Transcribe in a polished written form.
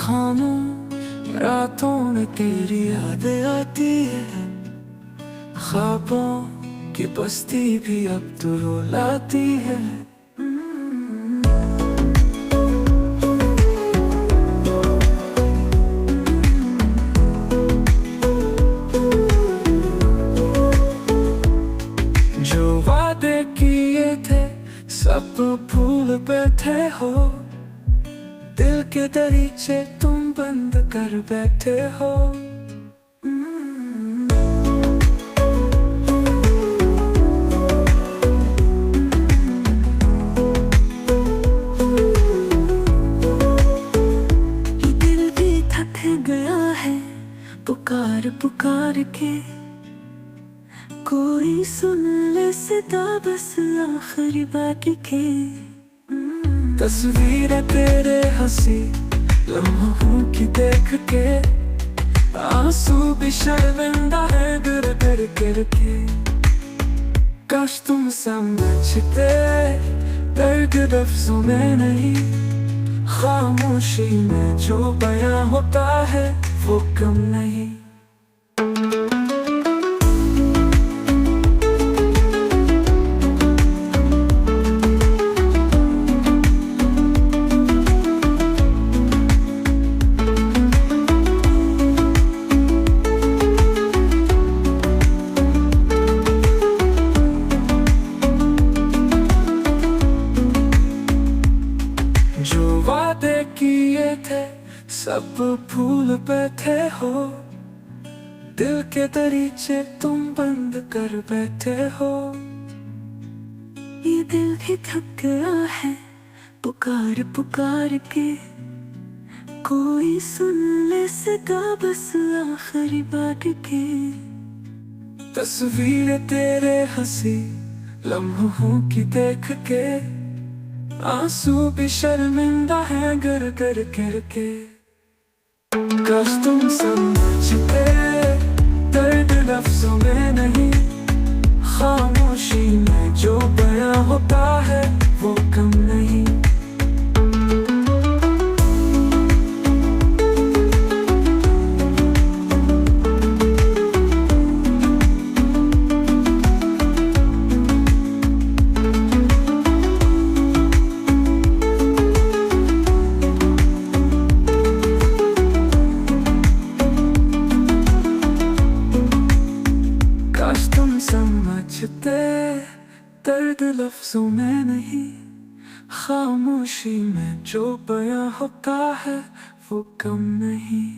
खामोश रातों में तेरी यादें आती है, ख्वाबों की बस्ती भी अब तो रुलाती है। जो वादे किए थे सब भूल बैठे हो, दिल के दरीचे तुम बंद कर बैठे हो। ये दिल भी थक गया है पुकार पुकार के, कोई सुन ले सदा बस आखिरी बात के। तस्वीर तेरे हंसी लम्हों की देख के, आंसू भी शर्मिंदा है गिर गिर गिर के। काश तुम समझते दर्द लफ्जों में नहीं, खामोशी में जो बयां होता है वो कम नहीं। जो वादे किए थे सब भूल बैठे हो, दिल के दरीचे तुम बंद कर बैठे हो। ये दिल भी थक गया है पुकार पुकार के, कोई सुन ले सदा बस आखिरी बात के। तस्वीर तेरे हंसी लम्हों की देख के, आंसू भी शर्मिंदा है गिर गिर गिर के। काश तुम समझते दर्द लफ्जों में नहीं, खामोशी में जो बयां होता है वो कम नहीं। काश तुम समझते दर्द लफ्जों में नहीं, खामोशी में जो बयां होता है वो कम नहीं।